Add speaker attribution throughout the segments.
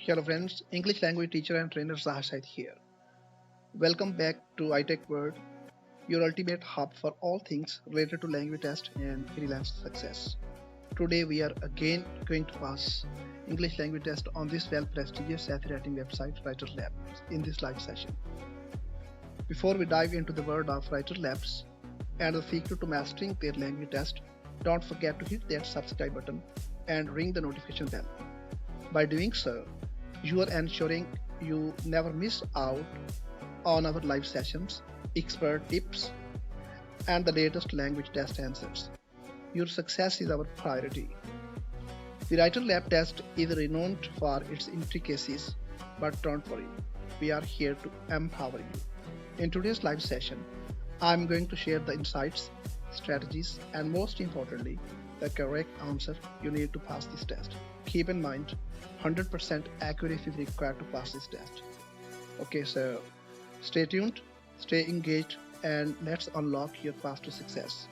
Speaker 1: Hello friends, English language teacher and trainer Zahid Saeed here. Welcome back to iTech World, your ultimate hub for all things related to language test and freelance success. Today we are again going to pass English language test on this well prestigious essay writing website WriterSlabs in this live session. Before we dive into the world of WriterSlabs and the secret to mastering their language test, don't forget to hit that subscribe button and ring the notification bell. By doing so, you are ensuring you never miss out on our live sessions, expert tips, and the latest language test answers. Your success is our priority. The WriterLab test is renowned for its intricacies, but don't worry, we are here to empower you. In today's live session, I'm going to share the insights, strategies, and most importantly, the correct answer you need to pass this test. Keep in mind, 100% accuracy is required to pass this test. Okay, so stay tuned, stay engaged, and let's unlock your path to success.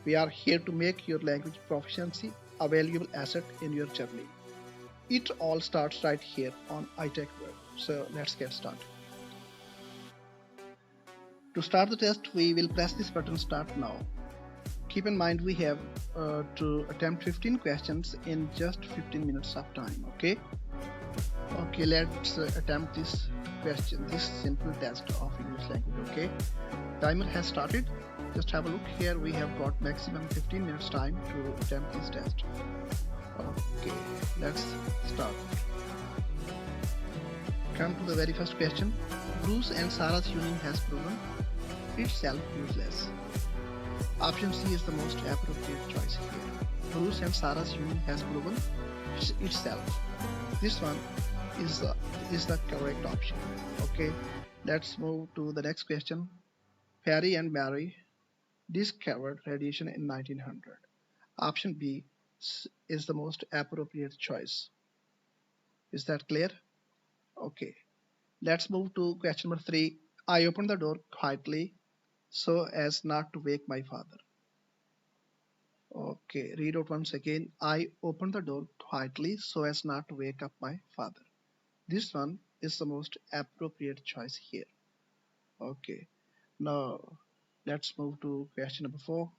Speaker 1: We are here to make your language proficiency a valuable asset in your journey. It all starts right here on iTech World. So let's get started. To start the test, we will press this button Start Now. Keep in mind we have to attempt 15 questions in just 15 minutes of time. Okay, let's attempt this simple test of English language. Okay, timer has started. Just have a look here. We have got maximum 15 minutes time to attempt this test. Okay, let's start. Come to the very first question. Bruce and Sarah's union has proven itself useless. Option C is the most appropriate choice here. Bruce and Sarah's union has proven itself. This one is the correct option. Okay, let's move to the next question. Perry and Mary discovered radiation in 1900. Option B is the most appropriate choice. Is that clear? Okay, let's move to question number 3. I opened the door quietly so as not to wake my father. Okay, read out once again. I opened the door quietly so as not to wake up my father. This one is the most appropriate choice here. Okay, now let's move to question number 4.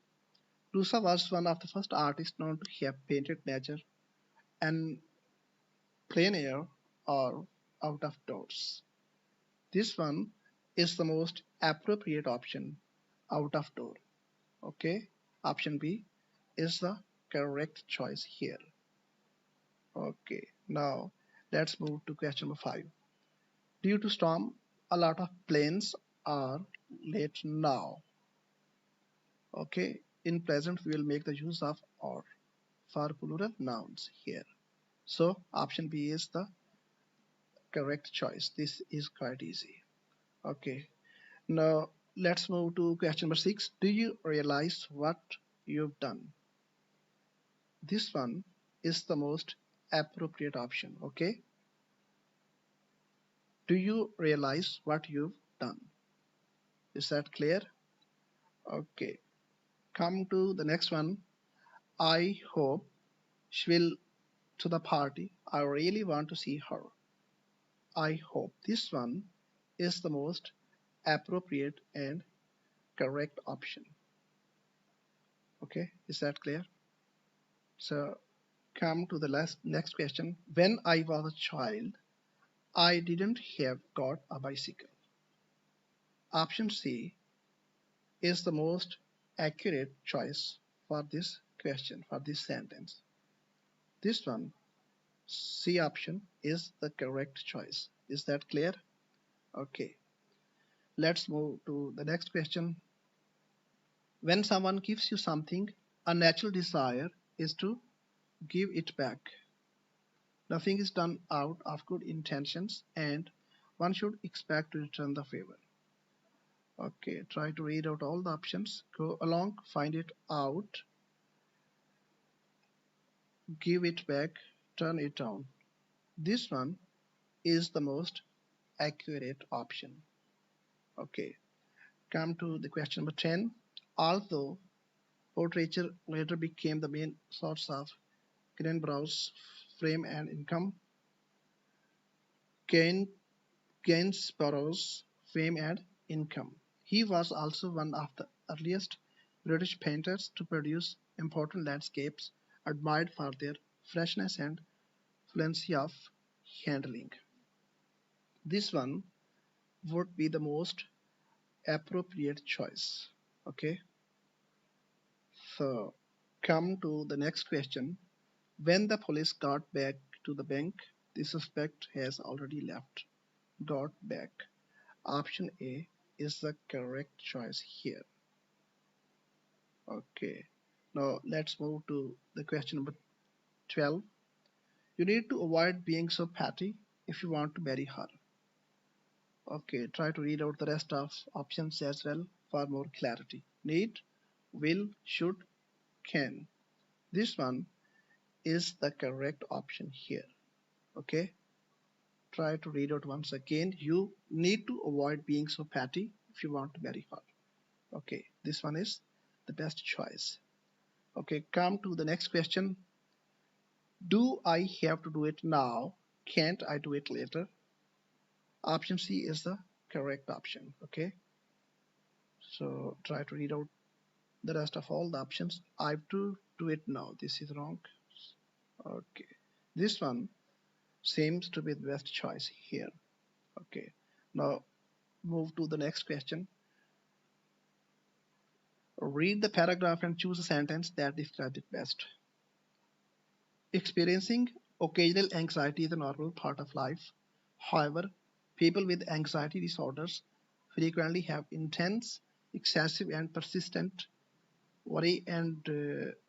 Speaker 1: Rusa was one of the first artists known to have painted nature and plein air or out of doors. This one is the most appropriate option, out of door. Okay, option B is the correct choice here. Okay, now let's move to question number 5. Due to storm, a lot of planes are late now. Okay, in present we will make the use of or for plural nouns here. So option B is the correct choice. This is quite easy. Okay, now let's move to question number 6. Do you realize what you've done? This one is the most appropriate option. Okay, do you realize what you've done? Is that clear? Okay, come to the next one. I hope she will to the party. I really want to see her. I hope. This one is the most appropriate and correct option. Okay, is that clear? So come to the next question. When I was a child, I didn't have got a bicycle. Option C is the most accurate choice for this question, for this sentence. This one, C option, is the correct choice. Is that clear? Okay, let's move to the next question. When someone gives you something, a natural desire is to give it back. Nothing is done out of good intentions and one should expect to return the favor. Okay, try to read out all the options. Go along, find it out, give it back, turn it down. This one is the most accurate option. Okay, come to the question number 10. Although portraiture later became the main source of Greenbow's fame and income, gain, Gainsborough's fame and income. He was also one of the earliest British painters to produce important landscapes admired for their freshness and fluency of handling. This one would be the most appropriate choice. Okay, so come to the next question. When the police got back to the bank, the suspect has already left. Got back. Option A is the correct choice here. Okay. Now let's move to the question number 12. You need to avoid being so petty if you want to marry her. Okay, try to read out the rest of options as well for more clarity. Need, will, should, can. This one is the correct option here. Okay, try to read out once again. You need to avoid being so petty if you want to marry her. Okay, this one is the best choice. Okay, come to the next question. Do I have to do it now? Can't I do it later? Option C is the correct option. Okay, so try to read out the rest of all the options. I have to do it now. This is wrong. Okay, this one seems to be the best choice here. Okay, now move to the next question. Read the paragraph and choose a sentence that describes it best. Experiencing occasional anxiety is a normal part of life. However, people with anxiety disorders frequently have intense, excessive, and persistent worry and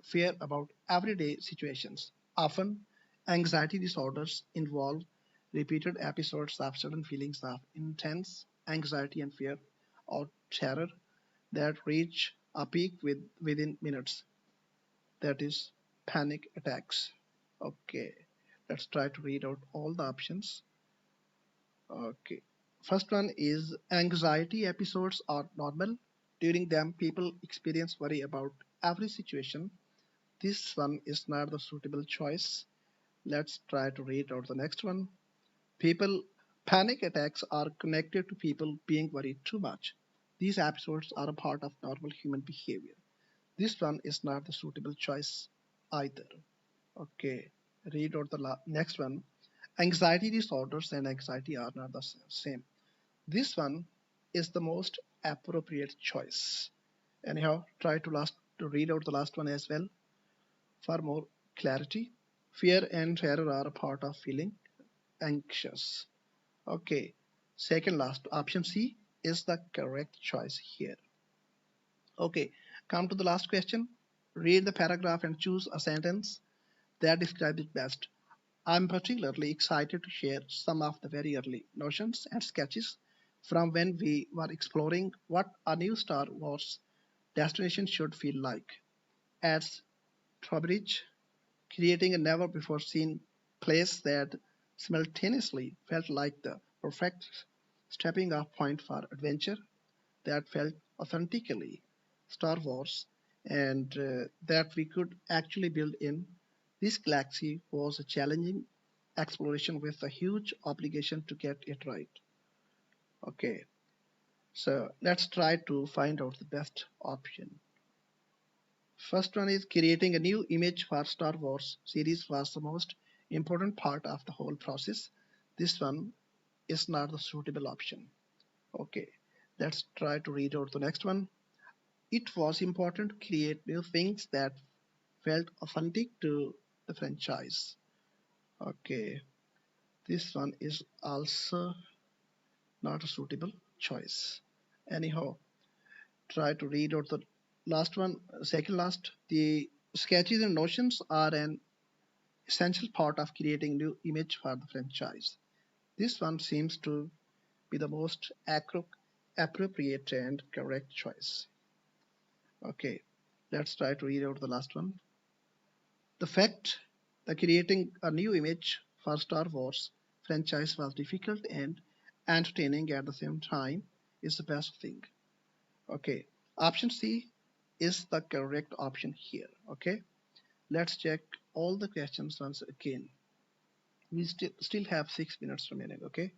Speaker 1: fear about everyday situations. Often, anxiety disorders involve repeated episodes of sudden feelings of intense anxiety and fear or terror that reach a peak within minutes. That is panic attacks. Okay, let's try to read out all the options. Okay, first one is anxiety episodes are normal. During them, people experience worry about every situation. This one is not the suitable choice. Let's try to read out the next one. People Panic attacks are connected to people being worried too much. These episodes are a part of normal human behavior. This one is not the suitable choice either. Okay, read out the next one. Anxiety disorders and anxiety are not the same. This one is the most appropriate choice. Anyhow, try to read out the last one as well for more clarity. Fear and terror are a part of feeling anxious. Okay, second last option C is the correct choice here. Okay, come to the last question. Read the paragraph and choose a sentence that describes it best. I'm particularly excited to share some of the very early notions and sketches from when we were exploring what a new Star Wars destination should feel like. At Trowbridge, creating a never before seen place that simultaneously felt like the perfect stepping off point for adventure, that felt authentically Star Wars, and that we could actually build in. This galaxy was a challenging exploration with a huge obligation to get it right. Okay, so let's try to find out the best option. First one is creating a new image for Star Wars series was the most important part of the whole process. This one is not the suitable option. Okay, let's try to read out the next one. It was important to create new things that felt authentic to the franchise. Okay, this one is also not a suitable choice. Anyhow, try to read out the last one, second last. The sketches and notions are an essential part of creating new image for the franchise. This one seems to be the most appropriate and correct choice. Okay, let's try to read out the last one. The fact that creating a new image for Star Wars franchise was difficult and entertaining at the same time is the best thing. Okay, option C is the correct option here. Okay, let's check all the questions once again. We still have 6 minutes remaining. Okay,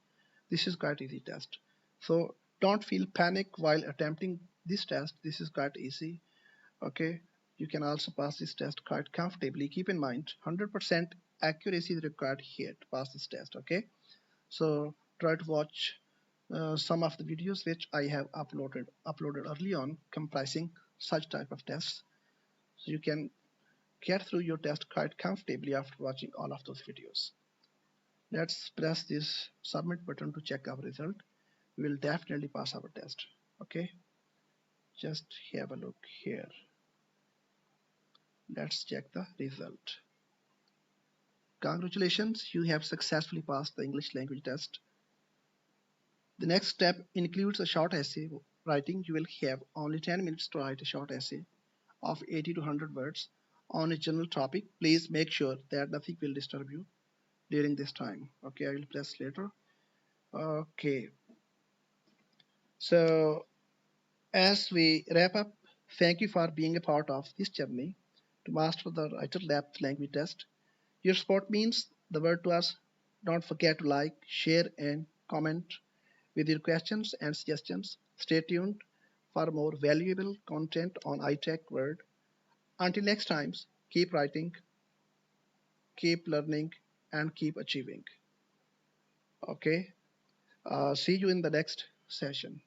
Speaker 1: this is quite easy test. So don't feel panic while attempting this test. This is quite easy. Okay, you can also pass this test quite comfortably. Keep in mind 100% accuracy is required here to pass this test. Okay, so try to watch some of the videos which I have uploaded early on comprising such type of tests, so you can get through your test quite comfortably after watching all of those videos. Let's press this submit button to check our result. We will definitely pass our test. Okay, just have a look here. Let's check the result. Congratulations, you have successfully passed the English language test. The next step includes a short essay writing. You will have only 10 minutes to write a short essay of 80 to 100 words on a general topic. Please make sure that nothing will disturb you during this time. Okay, I will press later. Okay, so as we wrap up, thank you for being a part of this journey to master the WriterLab language test. Your support means the world to us. Don't forget to like, share, and comment with your questions and suggestions. Stay tuned for more valuable content on iTech World. Until next time, keep writing, keep learning, and keep achieving. Okay, see you in the next session.